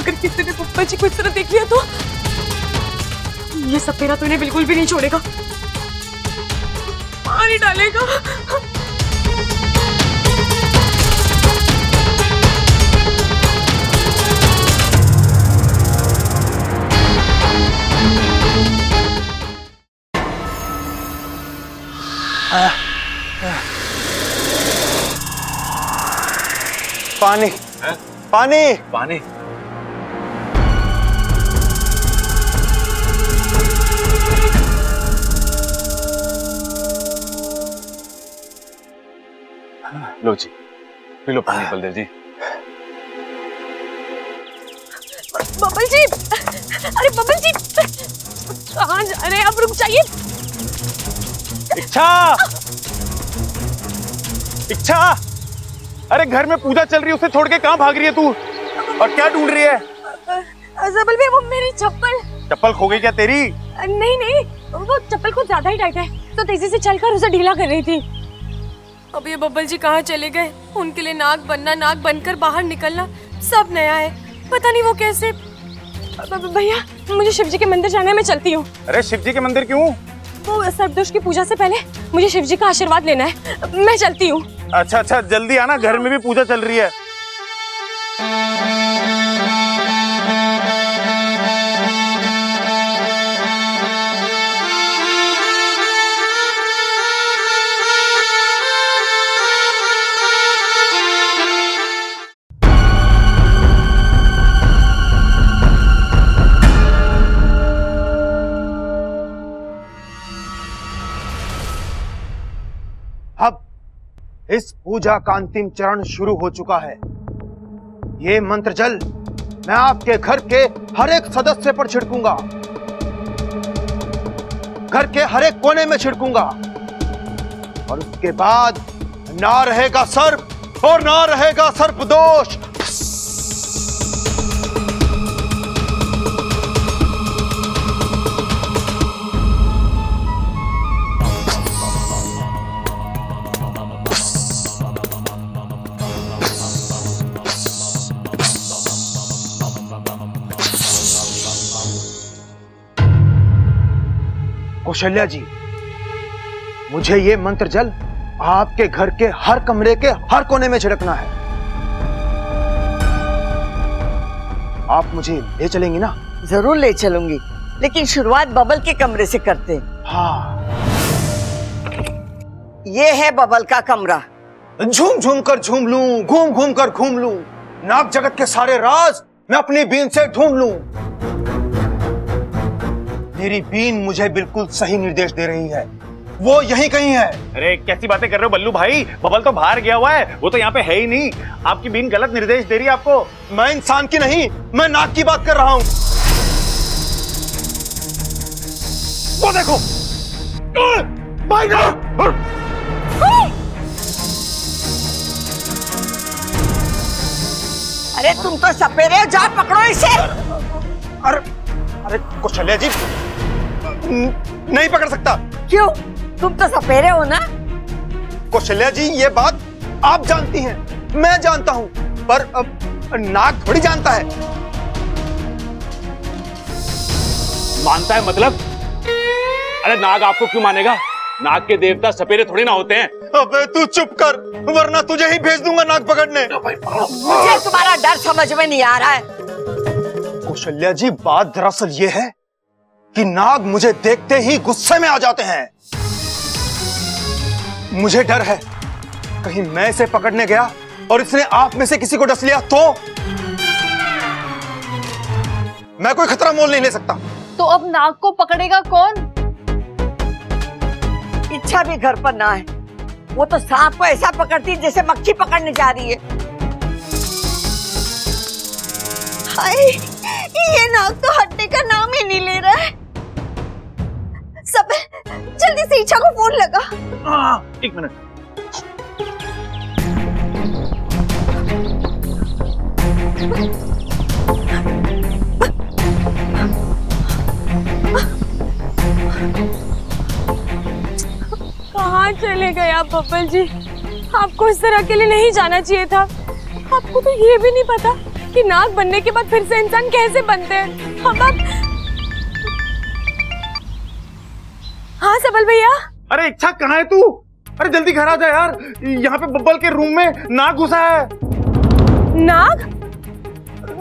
अगर किसी ने बब्बल जी को इस तरह देख लिया तो ये सपेरा तो इन्हें बिल्कुल भी नहीं छोड़ेगा, मार ही डालेगा। पानी है? पानी पानी। लो जी, पी लो पानी बलदेव जी। बब्बल जी, अरे बब्बल जी कहाँ जा रहे हैं आप? रुक जाइए। इच्छा, इच्छा, अरे घर में पूजा चल रही है, उसे छोड़ के कहाँ भाग रही है तू? और क्या ढूंढ रही है? जबल भी वो मेरी चप्पल। चप्पल खो गई क्या तेरी? नहीं नहीं, वो चप्पल कुछ ज्यादा ही टाइट है तो तेजी से चलकर उसे ढीला कर रही थी। अब ये बब्बल जी कहाँ चले गए? उनके लिए नाग बनना, नाग बनकर बाहर निकलना सब नया है, पता नहीं वो कैसे। भैया मुझे शिव जी के मंदिर जाना है, मैं चलती हूँ। अरे शिव जी के मंदिर क्यों? वो सर्पदोष की पूजा से पहले मुझे शिव जी का आशीर्वाद लेना है, मैं चलती हूँ। अच्छा अच्छा, जल्दी आना, घर में भी पूजा चल रही है। अब इस पूजा का अंतिम चरण शुरू हो चुका है। ये मंत्र जल मैं आपके घर के हर एक सदस्य पर छिड़कूंगा, घर के हर एक कोने में छिड़कूंगा, और उसके बाद ना रहेगा सर्प और ना रहेगा सर्पदोष। कौशल्या जी, मुझे ये मंत्र जल आपके घर के हर कमरे के हर कोने में छिड़कना है। आप मुझे ले चलेंगी ना? जरूर ले चलूंगी, लेकिन शुरुआत बबल के कमरे से करते हैं। हाँ, ये है बबल का कमरा। झूम झूम कर झूम लूं, घूम घूम कर घूम लूं, नाग जगत के सारे राज मैं अपनी बीन से ढूंढ लूं। मेरी बीन मुझे बिल्कुल सही निर्देश दे रही है, वो यहीं कहीं है। अरे कैसी बातें कर रहे हो बल्लू भाई, बबल तो बाहर गया हुआ है, वो तो यहाँ पे है ही नहीं। आपकी बीन गलत निर्देश दे रही है आपको। मैं इंसान की नहीं, मैं नाग की बात कर रहा हूं। वो देखो भाई ना। अरे तुम तो सपेरे हो, जाओ पकड़ो इसे। अरे अरे कौशल्या जी, नहीं पकड़ सकता। क्यों? तुम तो सपेरे हो ना। कौशल्या जी, ये बात आप जानती हैं, मैं जानता हूं, पर नाग थोड़ी जानता है। मानता है मतलब? अरे नाग आपको क्यों मानेगा? नाग के देवता सपेरे थोड़ी ना होते हैं। अबे तू चुप कर, वरना तुझे ही भेज दूंगा नाग पकड़ने। मुझे तुम्हारा डर समझ में नहीं आ रहा है। कौशल्या जी, बात दरअसल ये है कि नाग मुझे देखते ही गुस्से में आ जाते हैं। मुझे डर है कहीं मैं इसे पकड़ने गया और इसने आप में से किसी को डस लिया तो? मैं कोई खतरा मोल नहीं ले सकता। तो अब नाग को पकड़ेगा कौन? इच्छा भी घर पर ना है, वो तो सांप को ऐसा पकड़ती है जैसे मक्खी पकड़ने जा रही है। हाय, ये नाग तो हटने का नाम ही नहीं ले रहा है। सब जल्दी से इच्छा को फोन लगा। एक मिनट। कहाँ चले गए आप बब्बल जी? आपको इस तरह के लिए नहीं जाना चाहिए था। आपको तो ये भी नहीं पता कि नाग बनने के बाद फिर से इंसान कैसे बनते हैं। हम अब हाँ सबल भैया। अरे इच्छा कहाँ है तू? अरे जल्दी घर आ जा यार, यहाँ पे बब्बल के रूम में नाग घुसा है। नाग?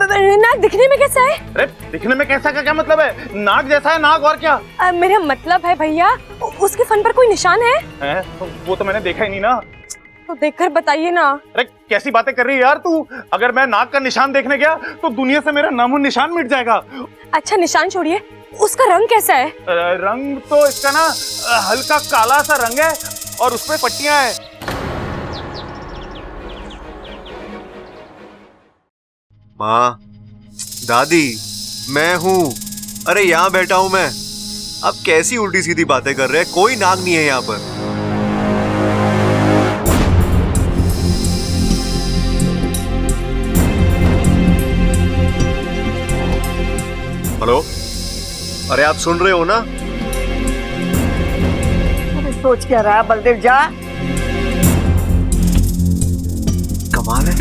नाग दिखने में कैसा है? अरे दिखने में कैसा का क्या मतलब है? नाग जैसा है नाग, और क्या? मेरा मतलब है भैया, उसके फन पर कोई निशान है? वो तो मैंने देखा ही नहीं ना। तो देखकर बताइए ना। अरे कैसी बातें कर रही है यार तू? अगर मैं नाग का निशान देखने गया तो दुनिया से मेरा नामो निशान मिट जाएगा। अच्छा निशान छोड़िए, उसका रंग कैसा है? रंग तो इसका ना हल्का काला सा रंग है और उसपे पट्टियां हैं। माँ, दादी, मैं हूँ। अरे यहाँ बैठा हूँ मैं। अब कैसी उल्टी सीधी बातें कर रहे हैं? कोई नाग नहीं है यहाँ पर। हेलो, अरे आप सुन रहे हो ना? सोच क्या रहा बलदेव? जा। कमाल है,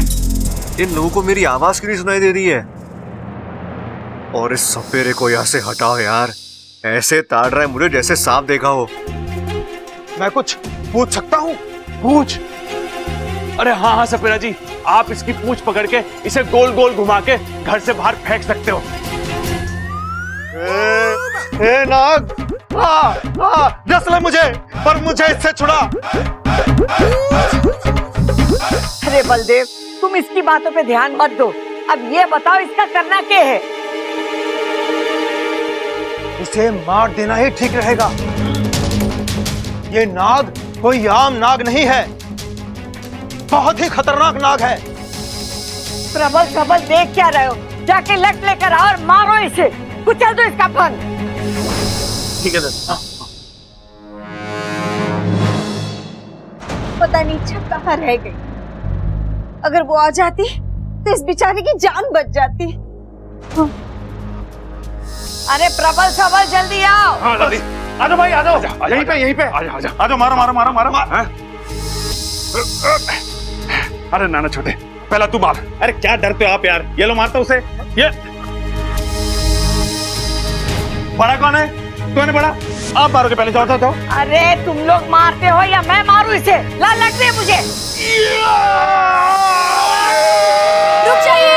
इन लोगों को मेरी आवाज क्यों नहीं सुनाई दे रही है? और इस सपेरे को यहाँ से हटाओ यार, ऐसे ताड़ रहा है मुझे जैसे सांप देखा हो। मैं कुछ पूछ सकता हूँ? पूछ। अरे हाँ हाँ सपेरा जी, आप इसकी पूंछ पकड़ के इसे गोल गोल घुमा के घर से बाहर फेंक सकते हो। ए नाग, डस ले मुझे, पर मुझे इससे छुड़ा। अरे बलदेव, तुम इसकी बातों पे ध्यान मत दो। अब ये बताओ इसका करना क्या है? इसे मार देना ही ठीक रहेगा। ये नाग कोई आम नाग नहीं है, बहुत ही खतरनाक नाग है। प्रबल सबल देख क्या रहे हो? जाके लट लेकर आओ और मारो इसे, कुचल दो इसका फन। ठीक है सर। पता नहीं इच्छा कहाँ रह गई। अगर वो आ जाती तो इस बेचारे की जान बच जाती। अरे प्रबल सबल जल्दी आओ। हाँ दादी, आ जाओ भाई, आ जाओ। यहीं पे आ जाओ, मारो मारो मारो मारो मारो। अरे नाना छोटे, पहला तू मार। अरे क्या डरते हो आप यार? ये लो मारता उसे। ये बड़ा कौन है? तू है बड़ा? आप मारोगे पहले, जाओ जाओ जाओ। अरे तुम लोग मारते हो या मैं मारूं इसे? ला लग दे मुझे। रुक जाइए,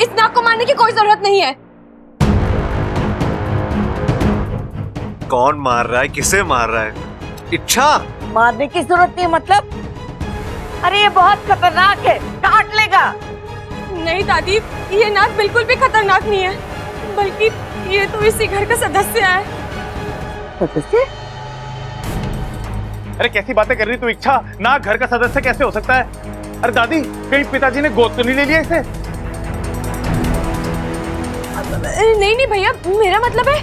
इस नाग को मारने की कोई जरूरत नहीं है। कौन मार रहा है? किसे मार रहा है? इच्छा? मारने की जरूरत नहीं मतलब? अरे ये बहुत खतरनाक है, काट लेगा। नहीं दादी, ये नाग बिल्कुल भी खतरनाक नहीं है, बल्कि ये तो इसी घर का सदस्य है। सदस्य? अरे कैसी बातें कर रही तू इच्छा? नाग घर का सदस्य कैसे हो सकता है? अरे दादी, कहीं पिताजी ने गोद तो नहीं ले लिया इसे? नहीं नहीं भैया, मेरा मतलब है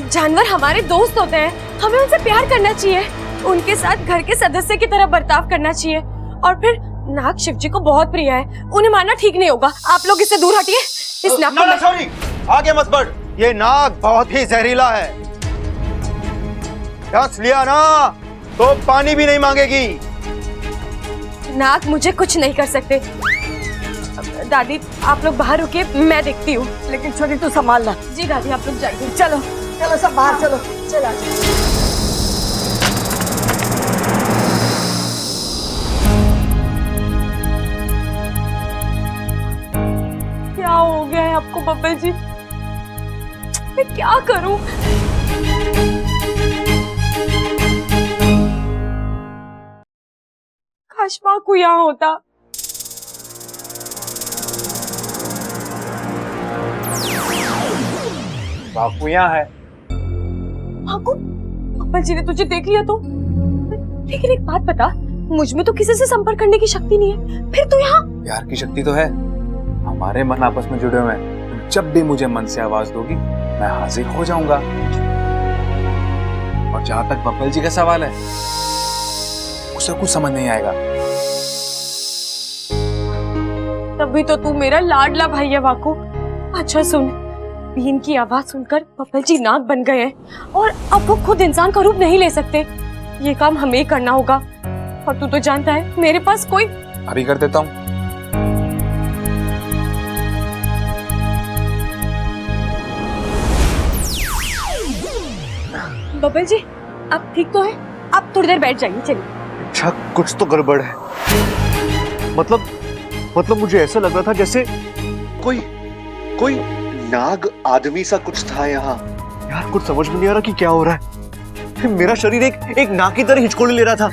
जानवर हमारे दोस्त होते हैं, हमें उनसे प्यार करना चाहिए, उनके साथ घर के सदस्य की तरह बर्ताव करना चाहिए। और फिर नाग शिव जी को बहुत प्रिय है, उन्हें मारना ठीक नहीं होगा। आप लोग इससे दूर हटिए। इस नाग को सॉरी, आगे मत बढ़। ये नाग बहुत ही जहरीला है, डस लिया ना तो पानी भी नहीं मांगेगी। नाग मुझे कुछ नहीं कर सकते। दादी आप लोग बाहर रुकिए, मैं देखती हूँ। लेकिन छोटी तू संभालना। जी दादी, आप लोग जाइए। चलो चलो सब बाहर चलो। चलो क्या हो गया है आपको बब्बल जी? मैं क्या करूं? काश बाकू यहाँ होता। बापू यहाँ है। बाकू, बब्बल जी ने तुझे देख लिया तो? लेकिन एक बात बता, मुझ में तो किसी से संपर्क करने की शक्ति नहीं है, फिर तू यहाँ? प्यार की शक्ति तो है, हमारे मन आपस में जुड़े हुए हैं। जब भी मुझे मन से आवाज दोगी मैं हाजिर हो जाऊंगा। और जहां तक बब्बल जी का सवाल है, उसे कुछ समझ नहीं आएगा। तभी तो तू मेरा लाडला भाई है बाकू। अच्छा सुन, बीन की आवाज सुनकर बब्बल जी नाग बन गए हैं और अब वो खुद इंसान का रूप नहीं ले सकते। ये काम हमें करना होगा, और तू तो जानता है मेरे पास कोई। अभी कर देता हूँ। बबल जी आप ठीक तो है? आप थोड़ी देर बैठ जाइए, चलिए। अच्छा कुछ तो गड़बड़ है। मतलब मुझे ऐसा लग रहा था जैसे कोई नाग आदमी सा कुछ था यहाँ। यार कुछ समझ में नहीं आ रहा कि क्या हो रहा है। मेरा शरीर एक नाग की तरह हिचकोले ले रहा था।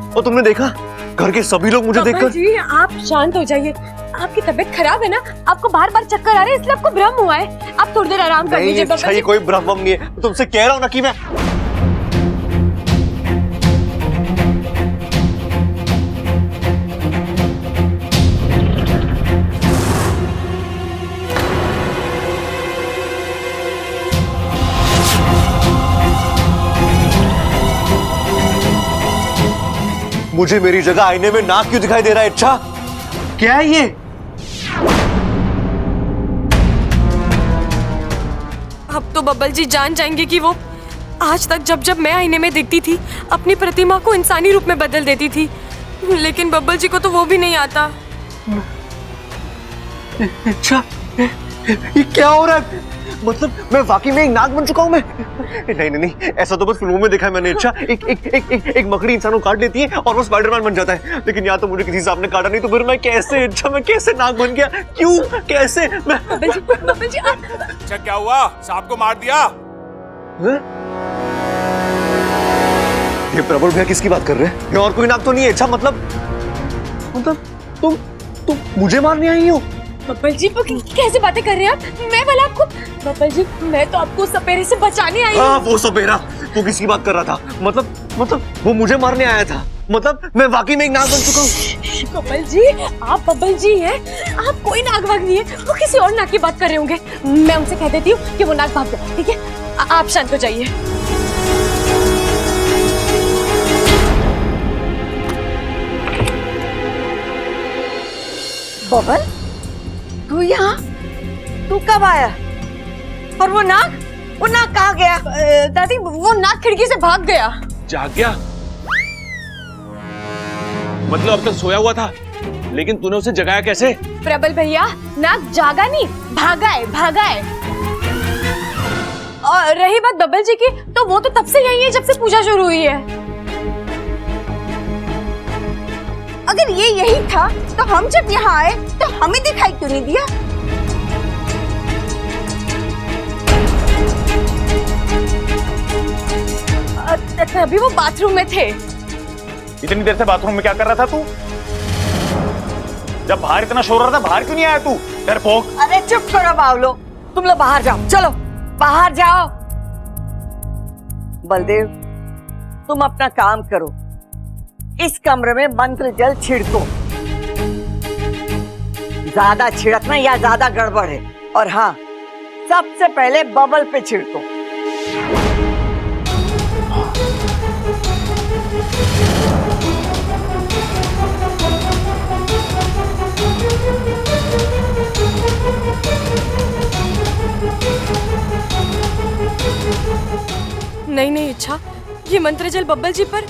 और तुमने देखा घर के सभी लोग मुझे देखकर। जी आप शांत हो जाइए, आपकी तबीयत खराब है ना, आपको बार बार चक्कर आ रहे हैं इसलिए आपको भ्रम हुआ है। आप थोड़ी देर आराम कर लीजिए। अच्छा ये कोई भ्रम नहीं है, तुमसे कह रहा हूँ ना कि मैं मुझे मेरी जगह आईने में नाक क्यों दिखाई दे रहा है? अच्छा क्या है ये? अब तो बब्बल जी जान जाएंगे कि वो आज तक जब जब मैं आईने में दिखती थी अपनी प्रतिमा को इंसानी रूप में बदल देती थी, लेकिन बब्बल जी को तो वो भी नहीं आता। अच्छा ये क्या हो रहा है? मतलब मैं वाकई में एक नाग बन चुका हूँ मैं? नहीं ऐसा तो बस फिल्मों में देखा है मैंने। अच्छा एक मकड़ी इंसान को काट लेती है और वो स्पाइडरमैन बन जाता है, लेकिन यहाँ तो मुझे किसी सांप ने काटा नहीं, तो फिर मैं कैसे? अच्छा मैं कैसे नाग बन गया? क्यों? कैसे? मैं बब्बल जी अच्छा क्या हुआ? सांप को मार दिया? ये प्रबल भैया किसकी बात कर रहे हैं? ये और कोई नाग तो नहीं है? अच्छा मतलब तुम मुझे मारने आई हो? बब्बल जी कैसे बातें कर रहे हैं आप? मैं भला आपको? बब्बल जी मैं तो आपको सपेरे से बचाने आई हूँ। हाँ वो सपेरा, वो किसकी बात कर रहा था? मतलब वो मुझे मारने आया था? मतलब मैं वाकई में एक नाग बन चुका हूँ? बब्बल जी आप बब्बल जी हैं, आप कोई नाग भाग नहीं है, वो किसी और नाग की बात कर रहे होंगे। मैं उनसे कह देती हूँ कि वो नाग भाग जाए, ठीक है? आप शांत हो जाइए। बबल तू यहाँ? तू कब आया? और वो नाग कहाँ गया? दादी वो नाग खिड़की से भाग गया। जाग गया? मतलब अब तक सोया हुआ था, लेकिन तूने उसे जगाया कैसे? प्रबल भैया नाग जागा नहीं, भागा है। और रही बात बब्बल जी की, तो वो तो तब से यही है जब से पूजा शुरू हुई है। अगर ये यही था तो हम जब यहाँ आए तो हमें दिखाई क्यों नहीं दिया? अभी वो बाथरूम में थे। इतनी देर से बाथरूम में क्या कर रहा था तू? जब बाहर इतना शोर हो रहा था, बाहर क्यों नहीं आया तू? डरपोक। अरे चुप करो बावलो, तुम लोग बाहर जाओ, चलो बाहर जाओ। बलदेव तुम अपना काम करो, इस कमरे में मंत्र जल छिड़को। ज्यादा छिड़कना या ज्यादा गड़बड़ है। और हाँ सबसे पहले बबल पे छिड़को। नहीं इच्छा, ये मंत्र जल बब्बल जी पर।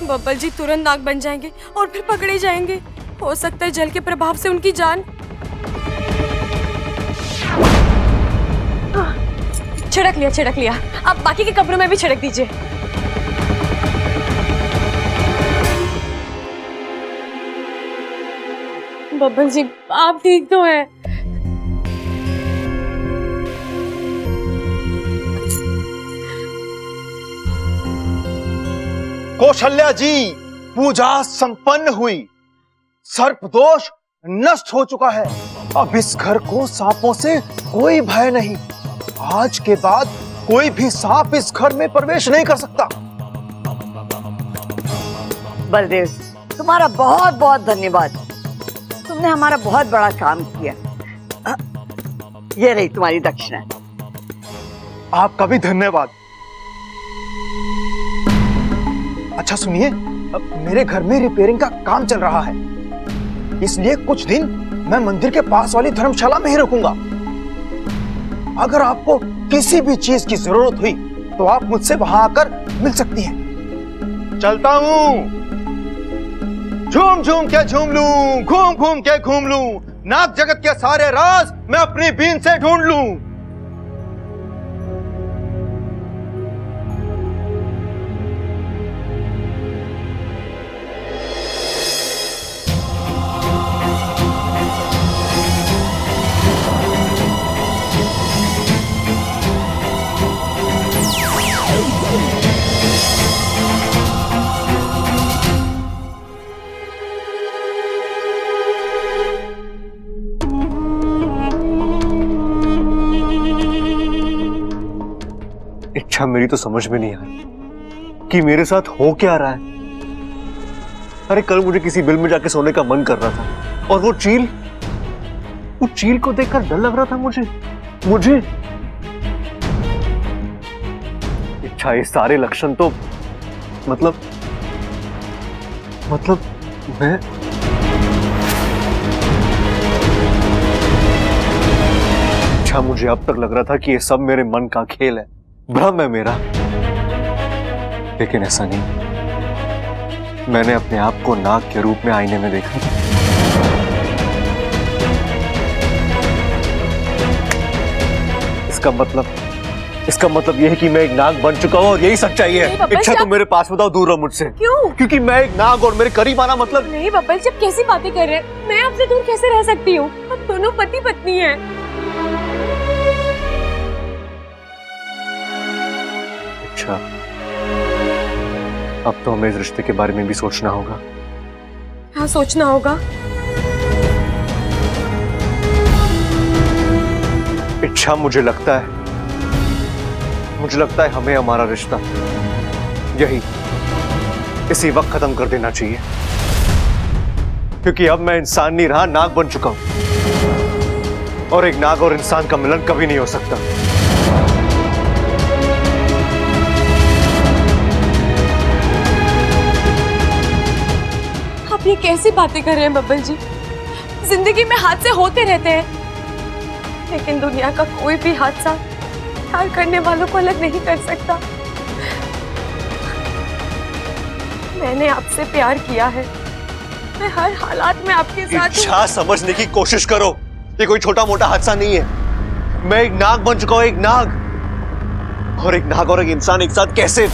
बब्बल जी तुरंत नाग बन जाएंगे और फिर पकड़े जाएंगे। हो सकता है जल के प्रभाव से उनकी जान। छिड़क लिया। आप बाकी के कमरों में भी छिड़क दीजिए। बब्बल जी आप ठीक तो हैं? कौशल्या जी पूजा संपन्न हुई, सर्प दोष नष्ट हो चुका है। अब इस घर को सांपों से कोई भय नहीं। आज के बाद कोई भी सांप इस घर में प्रवेश नहीं कर सकता। बलदेव तुम्हारा बहुत बहुत धन्यवाद, तुमने हमारा बहुत बड़ा काम किया। ये रही तुम्हारी दक्षिणा। आपका भी धन्यवाद। अच्छा सुनिए, मेरे घर में रिपेयरिंग का काम चल रहा है, इसलिए कुछ दिन मैं मंदिर के पास वाली धर्मशाला में ही रुकूंगा। अगर आपको किसी भी चीज की जरूरत हुई तो आप मुझसे वहां आकर मिल सकती हैं। चलता हूं। झूम झूम के झूम लूं, घूम घूम के घूम लूं, नाग जगत के सारे राज मैं अपनी बीन से ढूंढ लूं। इच्छा मेरी तो समझ में नहीं आ रही कि मेरे साथ हो क्या रहा है। अरे कल मुझे किसी बिल में जाके सोने का मन कर रहा था और वो चील को देखकर डर लग रहा था मुझे। इच्छा ये सारे लक्षण तो मतलब मैं अच्छा, मुझे अब तक लग रहा था कि ये सब मेरे मन का खेल है, भ्रम है मेरा, लेकिन ऐसा नहीं। मैंने अपने आप को नाग के रूप में आईने में देखा। इसका मतलब यह है कि मैं एक नाग बन चुका हूं और यही सच्चाई है। बब्बल इच्छा तुम मेरे पास बताओ, दूर रहो मुझसे। क्यों? क्योंकि मैं एक नाग और मेरे करीब आना मतलब। नहीं बब्बल जी, आप कैसी बातें कर रहे हैं? मैं आपसे दूर कैसे रह सकती हूँ? हम दोनों पति पत्नी हैं। अच्छा, अब तो हमें इस रिश्ते के बारे में भी सोचना होगा। हाँ, सोचना होगा। इच्छा, मुझे लगता है हमें हमारा रिश्ता इसी वक्त खत्म कर देना चाहिए, क्योंकि अब मैं इंसान नहीं रहा, नाग बन चुका हूं और एक नाग और इंसान का मिलन कभी नहीं हो सकता। आप ये कैसी बातें कर रहे हैं बब्बल जी? जिंदगी में हादसे होते रहते हैं, लेकिन दुनिया का कोई भी हादसा प्यार करने वालों को अलग नहीं कर सकता। मैंने आपसे प्यार किया है, मैं हर हालात में आपके साथ हूं। इच्छा, समझने की कोशिश करो, ये कोई छोटा मोटा हादसा नहीं है। मैं एक नाग बन चुका हूं, एक नाग, और एक नाग और एक इंसान एक साथ कैसे?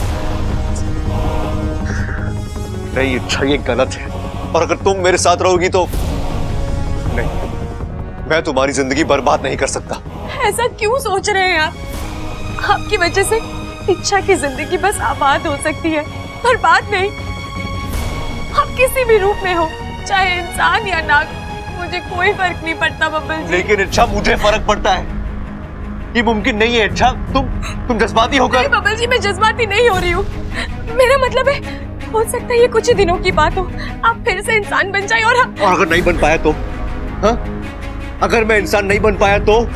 नहीं इच्छा, ये गलत है, और अगर तुम मेरे साथ रहोगी तो नहीं, मैं तुम्हारी जिंदगी बर्बाद नहीं कर सकता। ऐसा क्यों सोच रहे हैं आप? आपकी वजह से इच्छा की जिंदगी बस आबाद हो सकती है, बर्बाद नहीं। आप किसी भी रूप में हो, चाहे इंसान या नाग, मुझे कोई फर्क नहीं पड़ता बब्बल जी। लेकिन इच्छा, मुझे फर्क पड़ता है। ये मुमकिन नहीं है इच्छा, तुम जज्बाती होकर। नहीं बब्बल जी, मैं जज्बाती नहीं हो रही हूँ। मेरा मतलब है, हो सकता है ये कुछ ही दिनों की बात हो, आप फिर से इंसान बन जाए और अगर नहीं बन पाया तो? हाँ? अगर मैं इंसान नहीं बन पाया तो?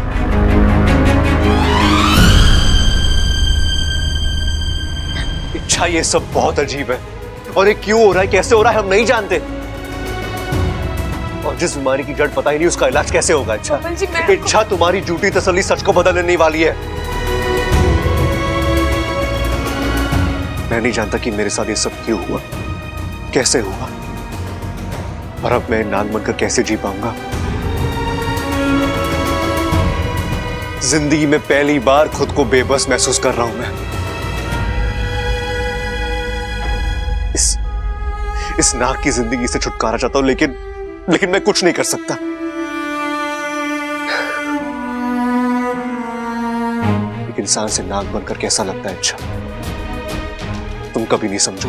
इच्छा, ये सब बहुत अजीब है, और ये क्यों हो रहा है, कैसे हो रहा है, हम नहीं जानते। और जिस बीमारी की जड़ पता ही नहीं, उसका इलाज कैसे होगा? इच्छा, बब्बल जी, इच्छा, तुम्हारी झूठी तसल्ली सच को बदल देने वाली है। मैं नहीं जानता कि मेरे साथ ये सब क्यों हुआ, कैसे हुआ, और अब मैं नाग बनकर कैसे जी पाऊंगा। जिंदगी में पहली बार खुद को बेबस महसूस कर रहा हूं मैं। इस नाग की जिंदगी से छुटकारा चाहता हूं, लेकिन मैं कुछ नहीं कर सकता। एक इंसान से नाग बनकर कैसा लगता है इच्छा, तुम कभी नहीं समझो।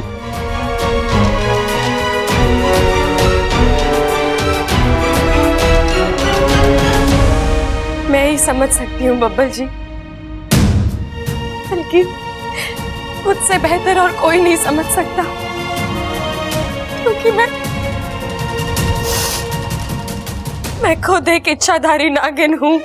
मैं ही समझ सकती हूँ बब्बल जी, बल्कि मुझसे बेहतर और कोई नहीं समझ सकता, क्योंकि मैं खुद एक इच्छाधारी नागिन हूँ।